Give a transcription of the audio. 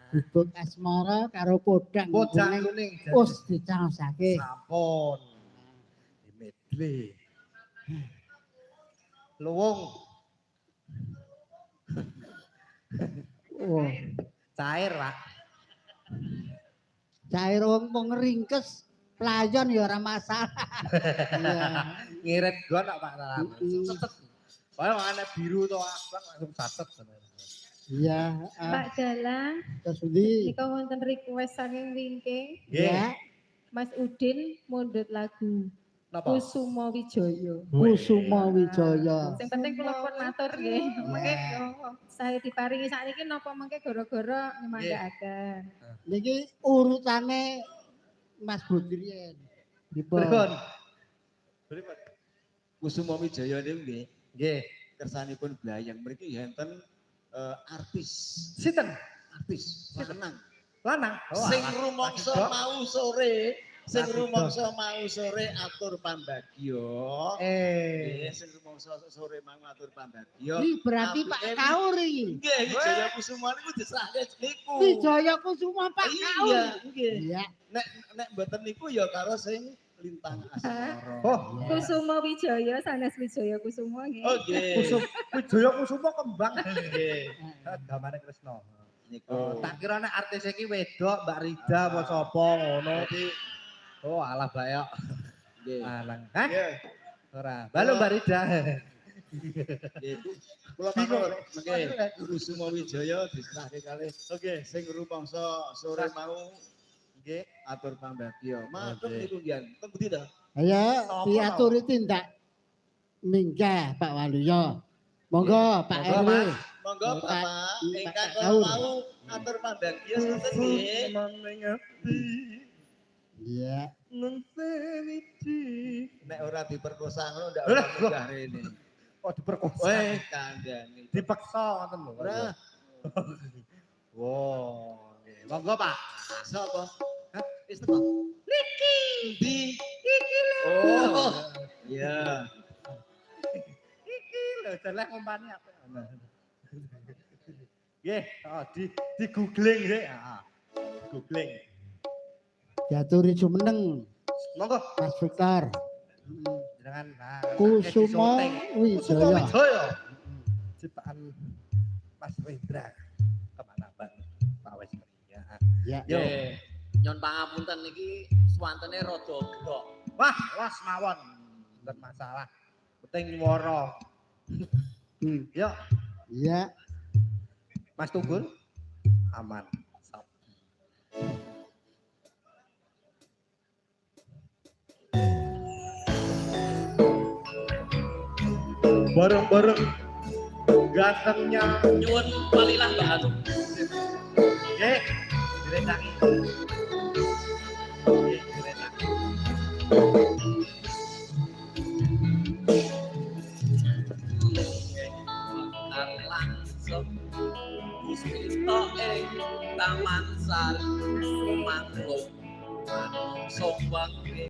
Bubuk asmara karo podang kuning us dicaosake sampun medley luwung oh cair Pak cair wong ngringkes playon ya ora masalah iya ngirit gon Pak setet kaya ana biru to abang langsung satet iya Pak Dalang terus ndi nika wonten request saking wingking ya Mas Udin mundhut lagu napa Kusuma Wijaya. Kusuma Wijaya. Sing penting kula pun matur nggih. Mengke saya diparingi sakniki napa mengke gara-gara nyemanggaken. Niki urutane Mas Budrien. Pripun? Pripun? Kusuma Wijaya niku nggih. Nggih, kersanipun Blayang mriki enten artis. Sinten? Artis lanang. Lanang. Sing rumangsa mau sore sing rumangsa mau sore atur pambagya. Sing rumangsa sore mau atur pambagya. Iki berarti Pak Kaur iki. Nggih, Wijaya Kusuma niku disrahke niku. Wijaya Kusuma Pak Kaur. Iya, nggih. Iya. Nek mboten niku ya karo sing Lintang Asmara. Oh, Kusuma Wijaya sanes Wijaya Kusuma nggih. Oh, nggih. Wijaya Kusuma kembang nggih. Gamane Kresna. Niku. Tak kira nek artis iki wedok Mbak Rida apa sapa ngono. Oh, alah bayok. Nggih. Alang. Hah? Ora. Halo Mbak Rida. Nggih. Kula matur nggih Kusuma Wijaya disrahke kalih. Oke, sing rumangsa sore mau nggih atur pambagya. Matur niku nggih. Teng pundi to? Ayo diaturi tindak minggah Pak Waluyo. Monggo Pak RW. Monggo Bapak ingkang kula mau atur pambagya sinten nggih? Iya. Nenteni nek ora diperkosa ngono ndak ora munggah rene. Kok diperkosa? Weh, kandhane. Dipaksa ngoten lho. Ora. Wow, nggih. Monggo Pak. Sapa? Hah? Wis teko. Niki. Di iki lho. Oh. Iya. Iki lho jelek umpane apik. Nggih, di googling nggih. Heeh. Googling. Diaturi jumeneng. Monggo Mas Fikar. Jangan Kusuma Wijaya. Ciptaan Mas Rendra kemanaban Pak Wes ya. Ya. Yo. Nyon pangapunten niki swantene rada gerok. Wah, las mawon. Mboten masalah. Penting wara. Yo. Iya. Mas Tunggul aman. Sap. Bareng-bareng gantengnya Nyuwun walilah Mbak Anu. nggih diretaki nggih diretaki